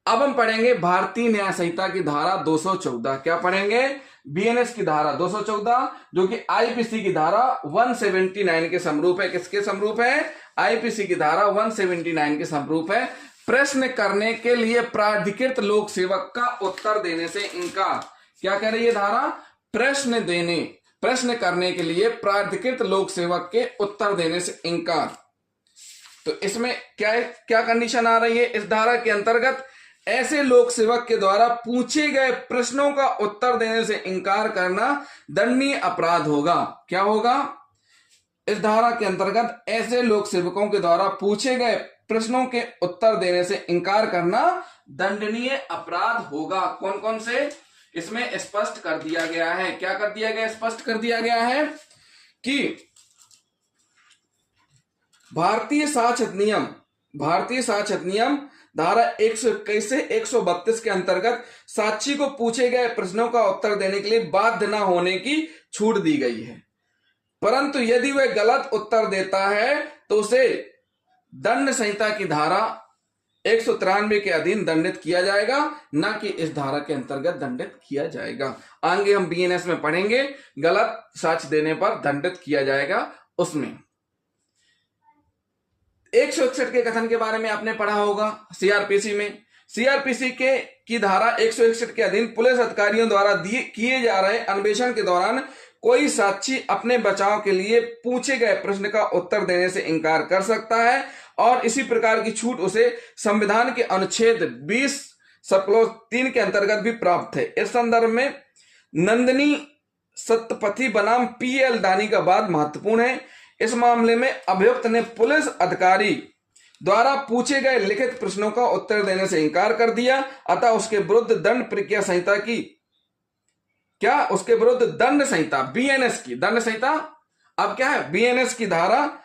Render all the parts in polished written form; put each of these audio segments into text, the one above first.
अब हम पढ़ेंगे भारतीय न्याय संहिता की धारा 214। क्या पढ़ेंगे? बीएनएस की धारा 214, जो कि आईपीसी की धारा 179 के समरूप है। किसके समरूप है? आईपीसी की धारा 179 के समरूप है। प्रश्न करने के लिए प्राधिकृत लोक सेवक का उत्तर देने से इनकार। क्या कह रही है धारा? प्रश्न करने के लिए प्राधिकृत लोक सेवक के उत्तर देने से इनकार। तो इसमें क्या कंडीशन आ रही है इस धारा के अंतर्गत? ऐसे लोक सेवक के द्वारा पूछे गए प्रश्नों का उत्तर देने से इनकार करना दंडनीय अपराध होगा। क्या होगा? इस धारा के अंतर्गत ऐसे लोक सेवकों के द्वारा पूछे गए प्रश्नों के उत्तर देने से इनकार करना दंडनीय अपराध होगा। कौन कौन से? इसमें स्पष्ट कर दिया गया है। क्या कर दिया गया? स्पष्ट कर दिया गया है कि भारतीय साक्ष्य नियम धारा 121 से 132 के अंतर्गत साक्षी को पूछे गए प्रश्नों का उत्तर देने के लिए बाध्य न होने की छूट दी गई है, परंतु यदि वह गलत उत्तर देता है तो उसे दंड संहिता की धारा 193 के अधीन दंडित किया जाएगा, न कि इस धारा के अंतर्गत दंडित किया जाएगा। आगे हम बीएनएस में पढ़ेंगे, गलत साक्ष्य देने पर दंडित किया जाएगा। उसमें 161 के कथन के बारे में आपने पढ़ा होगा। सीआरपीसी की धारा 161 के अधीन पुलिस अधिकारियों द्वारा किए जा रहे अन्वेषण के दौरान कोई साक्षी अपने बचाव के लिए पूछे गए प्रश्न का उत्तर देने से इनकार कर सकता है, और इसी प्रकार की छूट उसे संविधान के अनुच्छेद 20(3) के अंतर्गत भी प्राप्त है। इस संदर्भ में नंदिनी सत्यपथी बनाम पीएल दानी का वाद महत्वपूर्ण है। इस मामले में अभियुक्त ने पुलिस अधिकारी द्वारा पूछे गए लिखित प्रश्नों का उत्तर देने से इनकार कर दिया, अतः उसके विरुद्ध दंड प्रक्रिया संहिता की उसके विरुद्ध दंड संहिता बीएनएस की दंड संहिता अब क्या है? बीएनएस की धारा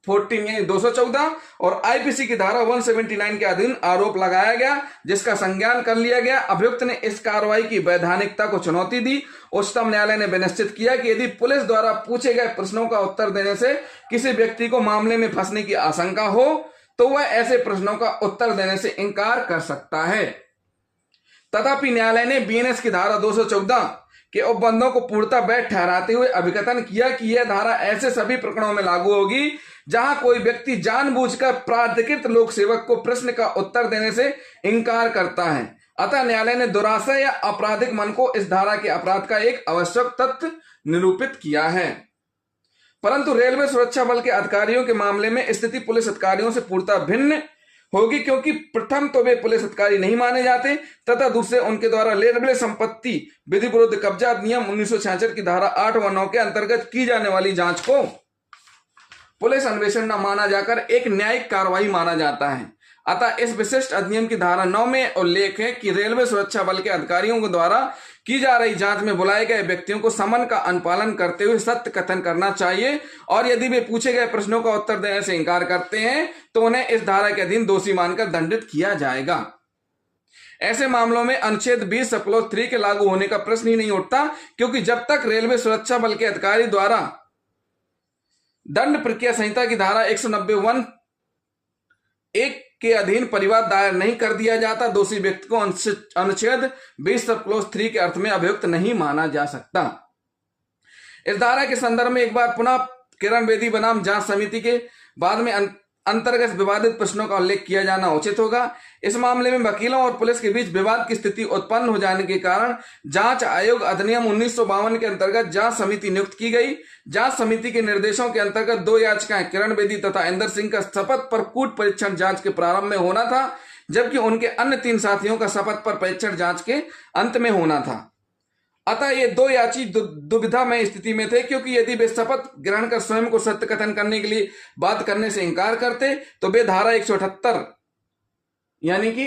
214 और आईपीसी की धारा 179 के अधीन आरोप लगाया गया, जिसका संज्ञान कर लिया गया। अभियुक्त ने इस कार्रवाई की वैधानिकता को चुनौती दी। उच्चतम न्यायालय ने विनिश्चित किया कि यदि पुलिस द्वारा पूछे गए प्रश्नों का उत्तर देने से किसी व्यक्ति को मामले में फंसने की आशंका हो तो वह ऐसे प्रश्नों का उत्तर देने से इनकार कर सकता है। तथापि न्यायालय ने बीएनएस की धारा 214 के उपबंधों को पूर्णतः वैध ठहराते हुए अभिकथन किया कि यह धारा ऐसे सभी प्रकरणों में लागू होगी जहां कोई व्यक्ति जानबूझकर प्राधिकृत लोक सेवक को प्रश्न का उत्तर देने से इनकार करता है। अतः न्यायालय ने दुराशय या आपराधिक मन को इस धारा के अपराध का एक आवश्यक तथ्य निरूपित किया है। परंतु रेलवे सुरक्षा बल के अधिकारियों के मामले में स्थिति पुलिस अधिकारियों से पूर्णतः भिन्न होगी, क्योंकि प्रथम तो वे पुलिस अधिकारी नहीं माने जाते तथा दूसरे उनके द्वारा रेलवे संपत्ति विधि विरुद्ध कब्जा अधिनियम 1966 की धारा 8 व 9 के अंतर्गत की जाने वाली जांच को पुलिस अन्वेषण न माना जाकर एक न्यायिक कार्रवाई माना जाता है। अतः इस विशिष्ट अधिनियम की धारा 9 में उल्लेख है कि रेलवे सुरक्षा बल के अधिकारियों के द्वारा की जा रही जांच में बुलाए गए व्यक्तियों को समन का अनुपालन करते हुए सत्य कथन करना चाहिए, और यदि वे पूछे गए प्रश्नों का उत्तर देने से इनकार करते हैं तो उन्हें इस धारा के अधीन दोषी मानकर दंडित किया जाएगा। ऐसे मामलों में अनुच्छेद 20(3) के लागू होने का प्रश्न ही नहीं उठता, क्योंकि जब तक रेलवे सुरक्षा बल के अधिकारी द्वारा दंड प्रक्रिया संहिता की धारा 190(1) के अधीन परिवाद दायर नहीं कर दिया जाता, दोषी व्यक्ति को अनुच्छेद 20(3) के अर्थ में अभियुक्त नहीं माना जा सकता। इस धारा के संदर्भ में एक बार पुनः किरण बेदी बनाम जांच समिति के बाद में अंतर्गत विवादित प्रश्नों का उल्लेख किया जाना उचित होगा। इस मामले में वकीलों और पुलिस के बीच विवाद की स्थिति उत्पन्न हो जाने के कारण जांच आयोग अधिनियम 1952 के अंतर्गत जांच समिति नियुक्त की गई। जांच समिति के निर्देशों के अंतर्गत 2 याचिकाएं किरण बेदी तथा इंदर सिंह का शपथ पर कूट परीक्षण जांच के प्रारंभ में होना था, जबकि उनके अन्य 3 साथियों का शपथ पर परीक्षण जांच के अंत में होना था। अतः ये 2 याची दुविधा में स्थिति में थे, क्योंकि यदि वे शपथ ग्रहण कर स्वयं को सत्य कथन करने के लिए बात करने से इंकार करते तो वे धारा 178 यानी कि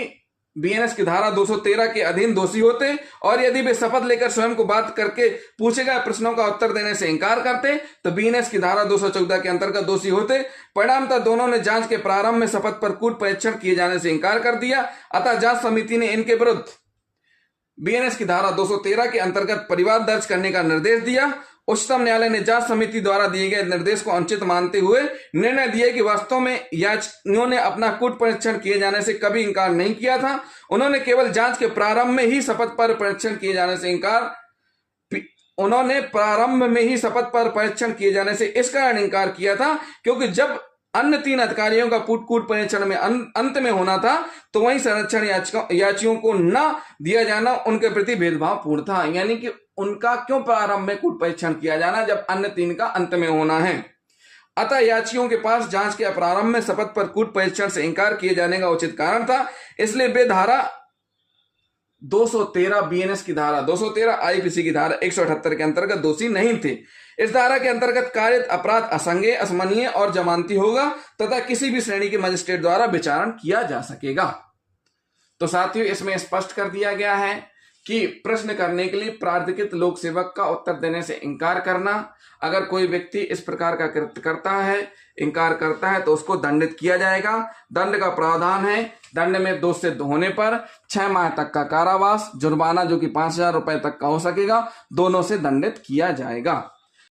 बीएनएस की धारा 213 के अधीन दोषी होते, और यदि वे शपथ लेकर स्वयं को बात करके पूछे गए प्रश्नों का उत्तर देने से इंकार करते तो बीएनएस की धारा 214 के अंतर्गत दोषी होते। परिणामतः दोनों ने जांच के प्रारंभ में शपथ पर कूट परीक्षण किए जाने से इंकार कर दिया। अतः जांच समिति ने इनके विरुद्ध बीएनएस की धारा 213 के अंतर्गत परिवाद दर्ज करने का निर्देश दिया उच्चतम न्यायालय ने जांच समिति द्वारा दिए गए निर्देश को अनुचित मानते हुए निर्णय दिया कि वास्तव में याचियों ने अपना कूट परीक्षण किए जाने से कभी इंकार नहीं किया था। उन्होंने केवल जांच के प्रारंभ में ही शपथ पर परीक्षण किए जाने से इस कारण इंकार किया था क्योंकि जब अन्य 3 अधिकारियों का कूट परीक्षण में अंत में होना था तो वही संरक्षण याचियों को न दिया जाना उनके प्रति भेदभावपूर्ण था। यानी कि उनका क्यों प्रारंभ में कूट परीक्षण किया जाना जब अन्य 3 का अंत में होना है। अतः याचियों के पास जांच के प्रारंभ में शपथ पर कूट परीक्षण से इंकार किए जाने का उचित कारण था, इसलिए वे धारा 213 बीएनएस की धारा 213 आईपीसी की धारा 178 के अंतर्गत दोषी नहीं थे। इस धारा के अंतर्गत कारित अपराध असंज्ञेय, असमनीय और जमानती होगा तथा किसी भी श्रेणी के मजिस्ट्रेट द्वारा विचारण किया जा सकेगा। तो साथियों, इसमें स्पष्ट कर दिया गया है कि प्रश्न करने के लिए प्राधिकृत लोक सेवक का उत्तर देने से इंकार करना, अगर कोई व्यक्ति इस प्रकार का कृत्य करता है, इंकार करता है, तो उसको दंडित किया जाएगा। दंड का प्रावधान है, दंड में दोष सिद्ध होने पर 6 माह तक का कारावास, जुर्माना जो कि 5,000 रुपए तक का हो सकेगा, दोनों से दंडित किया जाएगा।